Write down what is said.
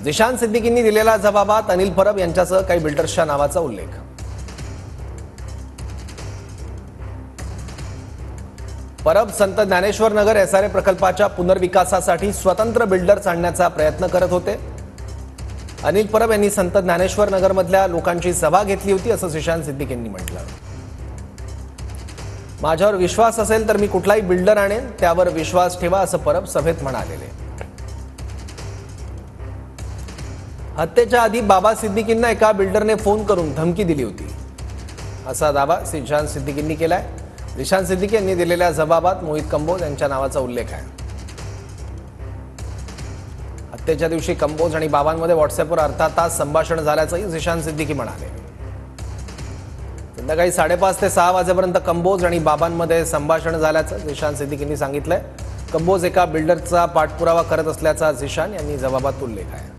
झिशान सिद्दीकींनी दिलेल्या जबाबात अनिल परब यांच्यासह काही बिल्डर्सच्या नावाचा उल्लेख। परब संत ज्ञानेश्वर नगर एसआरए प्रकल्पाच्या पुनर्विकासासाठी स्वतंत्र बिल्डर्स आणण्याचा प्रयत्न करत होते। अनिल परब यांनी संत ज्ञानेश्वर नगरमधल्या लोकांची सभा घेतली होती असं झिशान सिद्दीकींनी म्हटलं। माझ्यावर विश्वास असेल तर मी कुठलाही बिल्डर आणेन, त्यावर विश्वास ठेवा असं परब सभेत म्हणालेले। हत्येच्या आधी बाबा सिद्दीकींना एका बिल्डरने फोन करून धमकी दिली होती असा दावा झिशान सिद्दीकींनी केलाय। झिशान सिद्दीकी यांनी दिलेल्या जबाबात मोहित कंबोज यांच्या नावाचा उल्लेख आहे। हत्येच्या दिवशी कंबोज आणि बाबांमध्ये व्हॉट्सअॅपवर अर्धा तास संभाषण झाल्याचंही झिशान सिद्दीकी म्हणाले। संध्याकाळी 5:30 ते 6 वाजेपर्यंत कंबोज आणि बाबांमध्ये संभाषण झाल्याचं झिशान सिद्दीकींनी सांगितलंय। कंबोज एका बिल्डरचा पाठपुरावा करत असल्याचा झिशान यांनी जबाबात उल्लेख आहे।